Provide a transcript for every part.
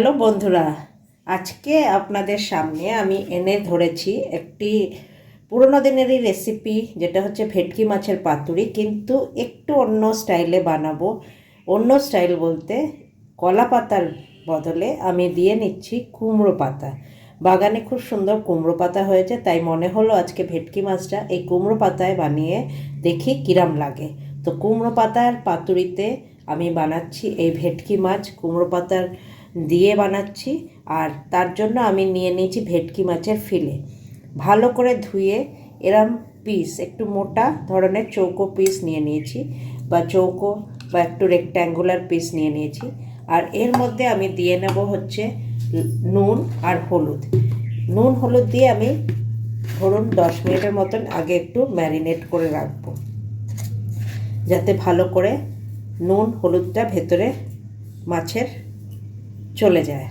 Hello বন্ধুরা, আজকে আপনাদের সামনে আমি এনে ধরেছি একটি পুরনো দিনেরই রেসিপি, যেটা হচ্ছে ভেটকি মাছের পাতুরি, কিন্তু একটু অন্য স্টাইলে বানাবো। অন্য স্টাইল বলতে কলা পাতার বদলে আমি দিয়ে নিচ্ছি কুমড়ো পাতা। বাগানে খুব সুন্দর কুমড়ো পাতা হয়েছে, তাই মনে হলো আজকে ভেটকি মাছটা এই কুমড়ো পাতায় বানিয়ে দেখি কিরাম লাগে। তো কুমড়ো পাতার পাতুরিতে আমি বানাচ্ছি এই ভেটকি মাছ কুমড়ো পাতার দিয়ে বানাচ্ছি। আর তার জন্য আমি নিয়ে নিয়েছি ভেটকি মাছের ফিলে, ভালো করে ধুয়ে এরম পিস, একটু মোটা ধরনের চৌকো পিস নিয়ে নিয়েছি, বা চৌকো বা একটু রেক্ট্যাঙ্গুলার পিস নিয়ে নিয়েছি। আর এর মধ্যে আমি দিয়ে নেব হচ্ছে নুন আর হলুদ। নুন হলুদ দিয়ে আমি ধরুন 10 মিনিটের মতন আগে একটু ম্যারিনেট করে রাখবো, যাতে ভালো করে নুন হলুদটা ভেতরে মাছের চলে যায়।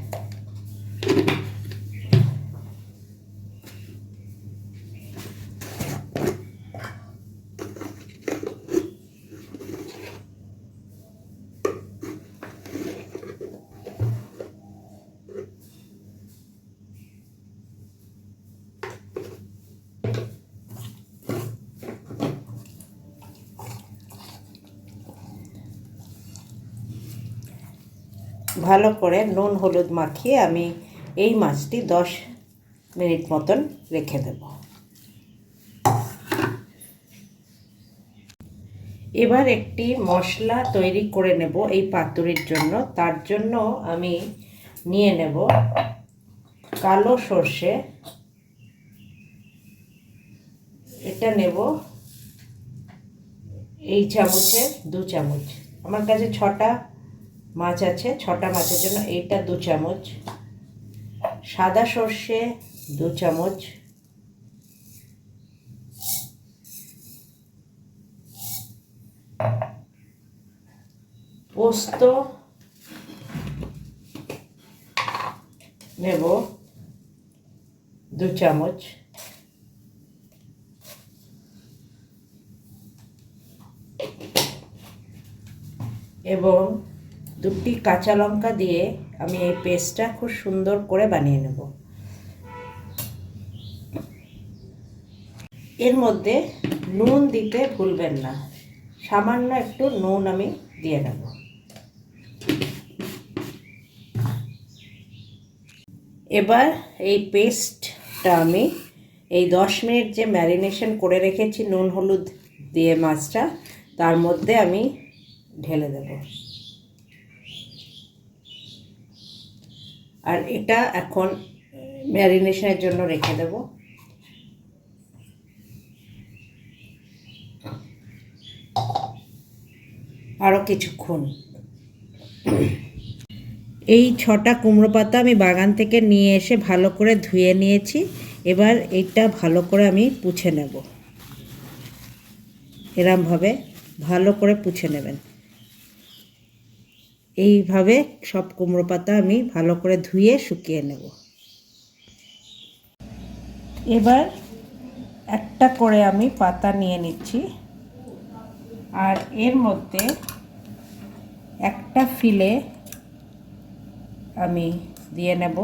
ভালো করে নুন হলুদ মাখিয়ে আমি এই মাছটি 10 মিনিট মতন রেখে দেব। এবার একটি মশলা তৈরি করে নেব এই পাতুরির জন্য। তার জন্য আমি নিয়ে নেব কালো সর্ষে, এটা নেব এই চামচের 2 চামচ। আমার কাছে 6টা মাছ আছে, 6টা মাছের জন্য এইটা 2 চামচ। সাদা সর্ষে 2 চামচ, পোস্ত নেব 2 চামচ, এবং 2টি কাঁচা লঙ্কা দিয়ে আমি এই পেস্টটা খুব সুন্দর করে বানিয়ে নেব। এর মধ্যে নুন দিতে ভুলবেন না, সামান্য একটু নুন আমি দিয়ে নেব। এবার এই পেস্টটা আমি এই 10 মিনিট যে ম্যারিনেশন করে রেখেছি নুন হলুদ দিয়ে মাছটা, তার মধ্যে আমি ঢেলে দেব। আর এটা এখন ম্যারিনেশনের জন্য রেখে দেব। আরও কিছুক্ষণ। এই 6টা কুমড়ো পাতা আমি বাগান থেকে নিয়ে এসে ভালো করে ধুয়ে নিয়েছি। এবার এইটা ভালো করে আমি পুছে নেব। এরমভাবে ভালো করে পুছে নেবেন। এইভাবে সব কুমড়ো পাতা আমি ভালো করে ধুয়ে শুকিয়ে নেব। এবার একটা করে আমি পাতা নিয়ে নিচ্ছি, আর এর মধ্যে একটা ফিলে আমি দিয়ে নেব।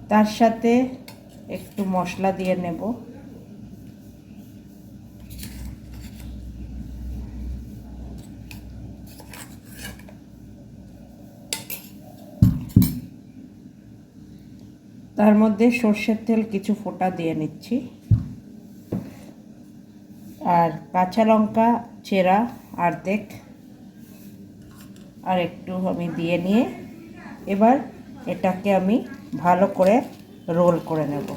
তার সাথে একটু মশলা দিয়ে নেব। তার মধ্যে সর্ষের তেল কিছু ফোঁটা দিয়ে নিচ্ছি, আর কাঁচা লঙ্কা চেরা অর্ধেক আর একটু আমি দিয়ে নিয়ে এবার এটাকে আমি ভালো করে রোল করে নেব,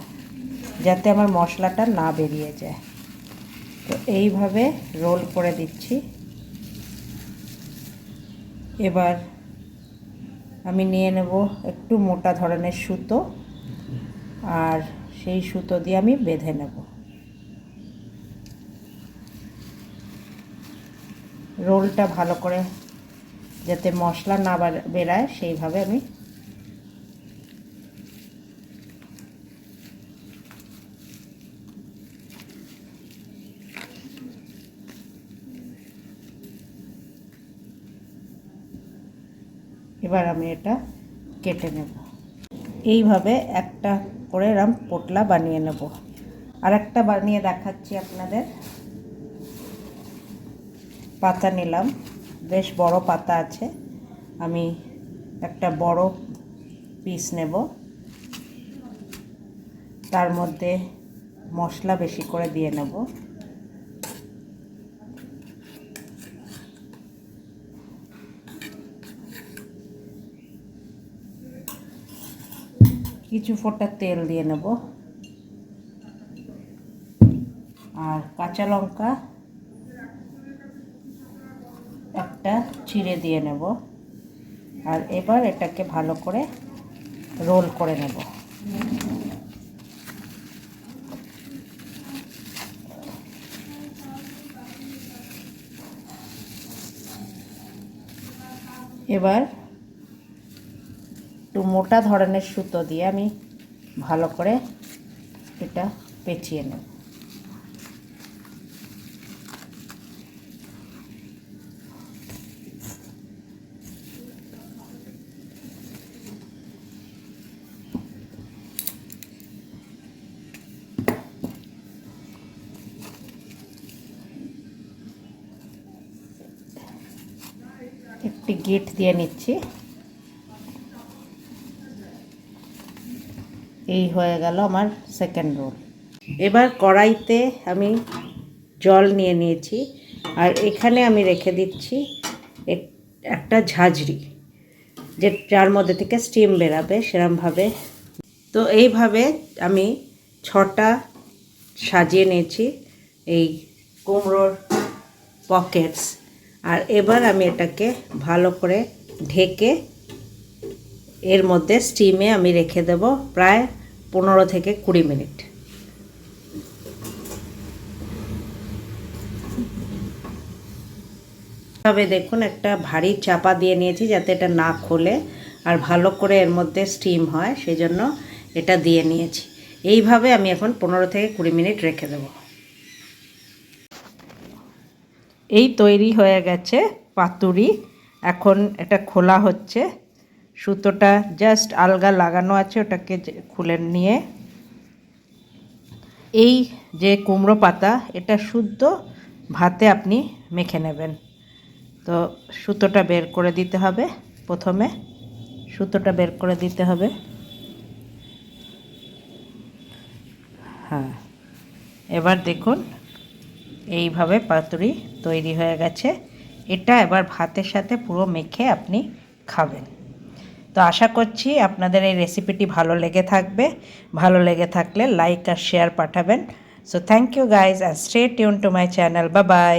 যাতে আমার মশলাটা না বেরিয়ে যায়। তো এইভাবে রোল করে দিচ্ছি। এবার আমি নিয়ে নেব একটু মোটা ধরনের সুতো, আর সেই সুতো দিয়ে আমি বেঁধে নেব। রোলটা ভালো করে যাতে মশলা না বেরায় সেইভাবে আমি এবার আমি এটা কেটে নেব। এইভাবে একটা করে এরম পোটলা বানিয়ে নেব। আর একটা বানিয়ে দেখাচ্ছি আপনাদের। পাতা নিলাম, বেশ বড় পাতা আছে, আমি একটা বড় পিস নেব। তার মধ্যে মশলা বেশি করে দিয়ে নেব। কিছু ফোঁটা তেল দিয়ে নেব আর কাঁচা লঙ্কা একটা চিড়ে দিয়ে নেব। আর এবার এটাকে ভালো করে রোল করে নেব। এবার একটু মোটা ধরনের সুতো দিয়ে আমি ভালো করে এটা পেঁচিয়ে নেব। একটি গিট দিয়ে নিচ্ছি। এই হয়ে গেল আমার সেকেন্ড রোল। এবার কড়াইতে আমি জল নিয়ে নিয়েছি আর এখানে আমি রেখে দিচ্ছি একটা ঝাঁঝরি, যার মধ্যে থেকে স্টিম বেরাবে সেরমভাবে। তো এইভাবে আমি 6টা সাজিয়ে নিয়েছি এই কুমড়োর পকেটস। আর এবার আমি এটাকে ভালো করে ঢেকে এর মধ্যে স্টিমে আমি রেখে দেব প্রায় 15 থেকে 20 মিনিট। তবে দেখুন একটা ভারী চাপা দিয়ে নিয়েছি যাতে এটা না খোলে আর ভালো করে এর মধ্যে স্টিম হয়, সেজন্য এটা দিয়ে নিয়েছি। এইভাবে আমি এখন 15 থেকে 20 মিনিট রেখে দেব। এই তৈরি হয়ে গেছে পাতুরি। এখন এটা খোলা হচ্ছে। সুতোটা জাস্ট আলগা লাগানো আছে, ওটাকে খুলে নিয়ে এই যে কুমড়ো পাতা এটা শুদ্ধ ভাতে আপনি মেখে নেবেন। তো সুতোটা বের করে দিতে হবে, প্রথমে সুতোটা বের করে দিতে হবে। হ্যাঁ, এবার দেখুন এইভাবে পাতুরি তৈরি হয়ে গেছে। এটা এবার ভাতের সাথে পুরো মেখে আপনি খাবেন। তো আশা করছি আপনাদের এই রেসিপিটি ভালো লেগে থাকবে। ভালো লেগে থাকলে লাইক আর শেয়ার পাঠাবেন। So thank you guys, and stay tune to my channel. Bye by.